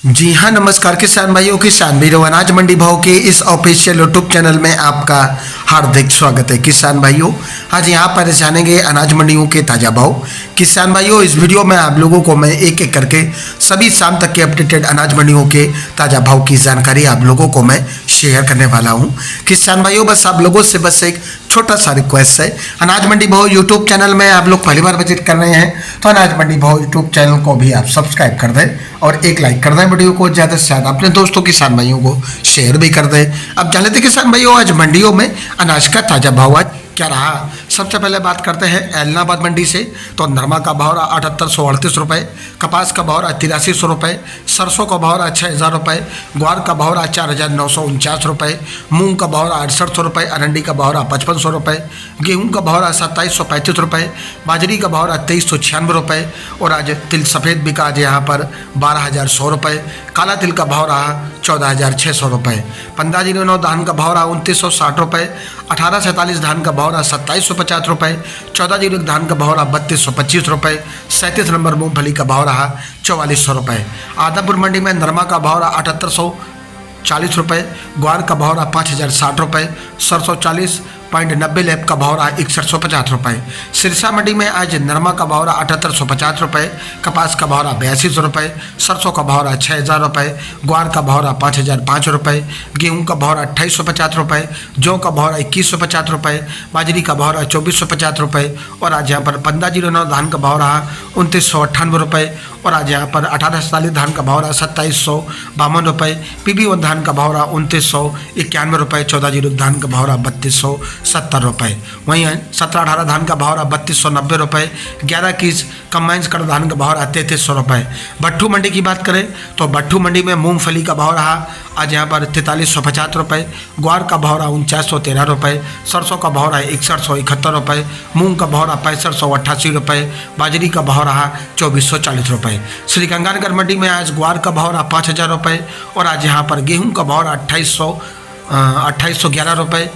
जी हाँ, नमस्कार किसान भाइयों, किसान वीरों, अनाज मंडी भाव के इस ऑफिशियल यूट्यूब चैनल में आपका हार्दिक स्वागत है। किसान भाइयों, आज यहाँ पर जानेंगे अनाज मंडियों के ताज़ा भाव। किसान भाइयों, इस वीडियो में आप लोगों को मैं एक एक करके सभी शाम तक के अपडेटेड अनाज मंडियों के ताज़ा भाव की जानकारी आप लोगों को मैं शेयर करने वाला हूँ। किसान भाइयों, बस आप लोगों से बस एक छोटा सा रिक्वेस्ट है, अनाज मंडी भाव यूट्यूब चैनल में आप लोग पहली बार विजिट कर रहे हैं तो अनाज मंडी भाव यूट्यूब चैनल को भी आप सब्सक्राइब कर दें और एक लाइक कर दें। वीडियो को ज़्यादा से ज़्यादा अपने दोस्तों किसान भाइयों को शेयर भी कर दें। अब जान लेते किसान भाइयों, आज मंडियों में अनाज का ताज़ा भाव आज क्या रहा। सबसे पहले बात करते हैं एलनाबाद मंडी से। तो नरमा का भाव रहा 7838 रुपये, कपास का भाव रहा 8300 रुपये, सरसों का भाव रहा 6000 रुपये, ग्वार का भाव रहा 4949 रुपये, मूंग का भाव रहा 6800 रुपये, अरंडी का भाव रहा 5500 रुपये, गेहूँ का भाव रहा 2735 रुपये, बाजरी का भाव रहा 2396 रुपये और आज तिल सफ़ेद बिका आज यहाँ पर 12100 रुपये, काला तिल का भाव रहा 14600 रुपये, 1509 धान का भाव रहा 2960 रुपये, 1847 धान का भाव रहा 2750 रुपये, 1401 धान का भाव रहा 3225 रुपये, 37 नंबर मूंगफली का भाव रहा 4400 रुपये। आदापुर मंडी में नरमा का भाव रहा 7840 रुपये, ग्वार का भाव रहा 5060 रुपये, सरसों 40.90 लैब का भाव रहा 6150 रुपये। सिरसा मंडी में आज नरमा का भाव रहा 7850 रुपये, कपास का भाव रहा 8200 रुपये, सरसों का भाव रहा 6000 रुपये, ग्वार का भाव रहा 5005 रुपये, गेहूँ का भाव रहा 2850 रुपये, जौ का भाव रहा 2150 रुपये, बाजरी का भाव रहा 2450 रुपये और आज यहाँ पर 1509 धान का भाव रहा 2998 रुपये और आज यहाँ पर 1847 धान का भाव रहा 2752 रुपये, PB1 धान का भाव रहा 2991 रुपये, 1401 धान का भाव रहा 3270 रुपये। वहीं 1718 धान का भाव रहा 3290 रुपये, 11 कंबाइंस कर धान का भाव रहा 3300 रुपये। भट्ठू मंडी की बात करें तो भट्ठू मंडी में मूंगफली का भाव रहा आज यहाँ पर 4350 रुपये, ग्वार का भाव रहा 4913 रुपये, सरसों का भाव रहा 6171 रुपये, मूंग का भाव रहा 6588 रुपये, बाजरी का भाव रहा 2440 रुपये। श्री गंगानगर मंडी में आज ग्वार का भाव रहा 5000 रुपये और आज यहाँ पर गेहूँ का भाव रहा 2811 रुपये,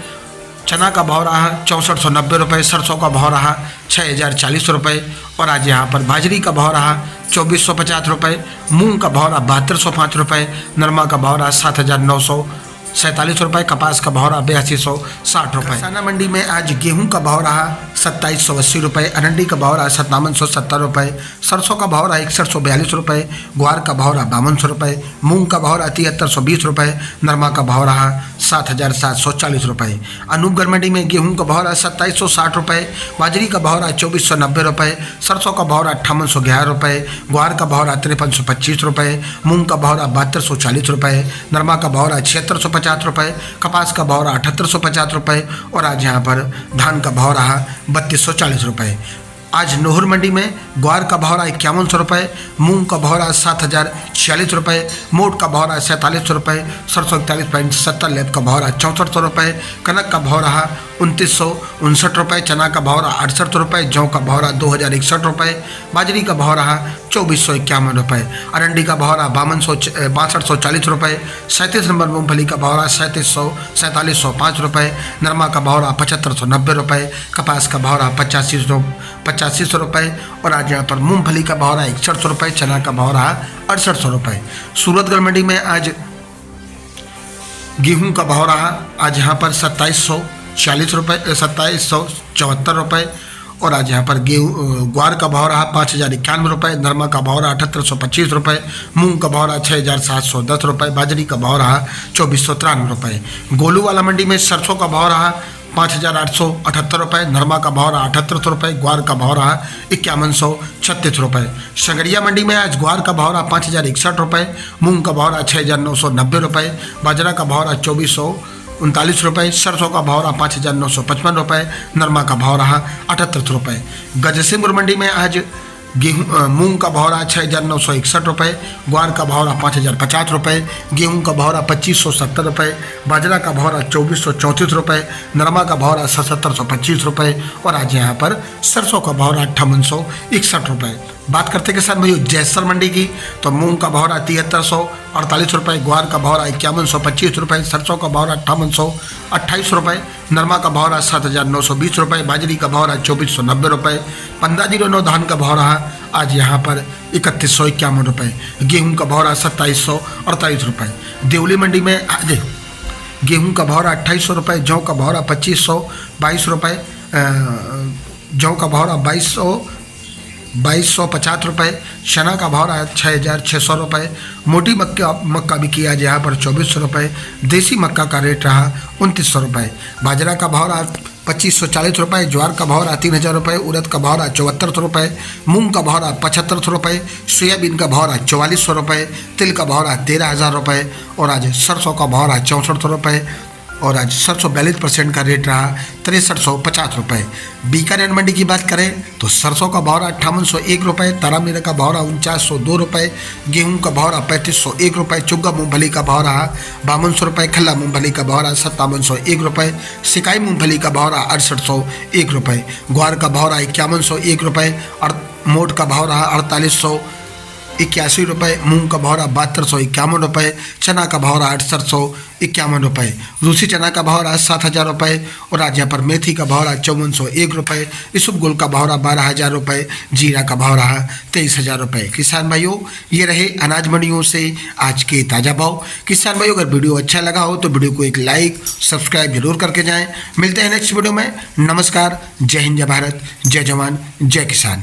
चना का भाव रहा 6490 रुपये, सरसों का भाव रहा 6040 रुपये और आज यहाँ पर बाजरी का भाव रहा 2450 रुपये, मूंग का भाव रहा 7205 रुपये, नरमा का भाव रहा 7947 रुपये, कपास का भाव रहा 8260 रुपये। साना मंडी में आज गेहूं का भाव रहा 2780 रुपये, अरंडी का भाव रहा 5770 रुपये, सरसों का भाव रहा 6142 रुपये, ग्वार का भाव रहा 5200 रुपये, मूंग का भाव रहा 7320 रुपये, नरमा का भाव रहा 7740 रुपये। अनूपगढ़ मंडी में गेहूं का भाव रहा 2760 रुपये, बाजरी का भाव रहा 2490 रुपये, सरसों का भाव रहा 5811 रुपये, ग्वार का भाव रहा 5325 रुपये, मूंग का भाव रहा 7240 रुपये, नरमा का भाव रहा 7650 रुपये, कपास का भाव रहा 7850 रुपये और आज यहाँ पर धान का भाव रहा 3240 रुपये। आज नोहर मंडी में ग्वार का भाव रहा 5100 रुपये, मूंग का भाव रहा 7046 रुपये, मोट का भाव रहा 4700 रुपये, सरसों 41.70 लैब का भाव रहा 6400 रुपये, कनक का भाव रहा 2959 रुपये, चना का भाव रहा 68 रुपये, जौ का भाव रहा 2061 रुपये, बाजरी का भाव रहा 2451 रुपये, अरंडी का भाव रहा 6240 रुपये, 37 नंबर मूंगफली का भाव रहा 4705 रुपये, नरमा का भाव रहा 7590 रुपये, कपास का भाव रहा 8500 रुपये और आज यहाँ पर मूंगफली का भाव रहा 6100 रुपये, चना का भाव रहा 6800 रुपये। सूरतगढ़ मंडी में आज गेहूं का भाव रहा आज यहाँ पर 2740 रुपये, 2774 रुपये और आज यहाँ पर ग्वार का भाव रहा 5091 रुपये, नरमा का भाव रहा 7825 रुपये, मूंग का भाव रहा 6710 रुपये, बाजरी का भाव रहा 2493 रुपये। गोलू वाला मंडी में सरसों का भाव रहा 5878 रुपये, नरमा का भाव रहा 7800 रुपये, ग्वार का भाव रहा 5136 रुपये। संगरिया मंडी में आज ग्वार का भाव रहा 5061 रुपये, मूंग का भाव रहा 6990 रुपये, बाजरा का भाव रहा 2439 रुपये, सरसों का भाव रहा 5955 रुपये, नरमा का भाव रहा 78 रुपये। गजसिंहपुर मंडी में आज गेहूँ मूंग का भाव रहा 6961 रुपये, ग्वार का भाव रहा 5050 रुपये, गेहूँ का भाव रहा 2570 रुपये, बाजरा का भाव रहा 2434 रुपये, नरमा का भाव रहा 7725 रुपये और आज यहाँ पर सरसों का भाव रहा 5861 रुपये। बात करते किसान भाइयों जैसर मंडी की, तो मूंग का भाव रहा 7348 रुपये, ग्वार का भाव रहा 5125 रुपये, सरसों का भाव रहा 5828 रुपये, नरमा का भाव रहा 7920 रुपये, बाजरी का भाव रहा 2490 रुपये, 1509 धान का भाव रहा आज यहाँ पर 3151 रुपये, गेहूँ का भाव रहा 2748 रुपये। देवली मंडी में आज गेहूं का भाव रहा 2800 रुपये, जौ का भाव रहा 2522 रुपये, जौ का भाव रहा 2250 रुपये, चना का भाव रहा 6600 रुपये, मोटी मक्का भी किया आज यहाँ पर 2400 रुपये, देसी मक्का का रेट रहा 2900 रुपये, बाजरा का भाव रहा 2540 रुपये, ज्वार का भाव रहा 3000 रुपये, उड़द का भाव रहा 7400 रुपये, मूंग का भाव रहा 7500 रुपये, सोयाबीन का भाव रहा 4400 रुपये, तिल का भाव रहा 13000 रुपये और आज सरसों का भाव रहा 6400 रुपये और आज सरसों 42% का रेट रहा 6350 रुपये। बीकानेर मंडी की बात करें तो सरसों का भाव रहा 5801 रुपये, तारामीरा का भाव रहा 4902 रुपये, गेहूं का भाव रहा 3501 रुपये, चुग्गा मूंगफली का भाव रहा 5200 रुपये, खल्ला मूंगफली का भाव रहा 5701 रुपये, सिकाई मूंगफली का भाव रहा 6801 रुपये, ग्वार का भाव रहा 5101 रुपये और मोट का भाव रहा 4881 रुपये, मूंग का भाव रहा 7251 रुपये, चना का भाव रहा 6851 रुपये, रूसी चना का भाव रहा 7000 रुपये और आज यहाँ पर मेथी का भाव रहा 5401 रुपये, इसबगोल का भाव रहा 12000 रुपये, जीरा का भाव रहा 23000 रुपये। किसान भाइयों ये रहे अनाज मंडियों से आज के ताज़ा भाव। किसान भाइयों अगर वीडियो अच्छा लगा हो तो वीडियो को एक लाइक सब्सक्राइब जरूर करके जाएँ। मिलते हैं नेक्स्ट वीडियो में। नमस्कार, जय हिंद, जय भारत, जय जवान, जय किसान।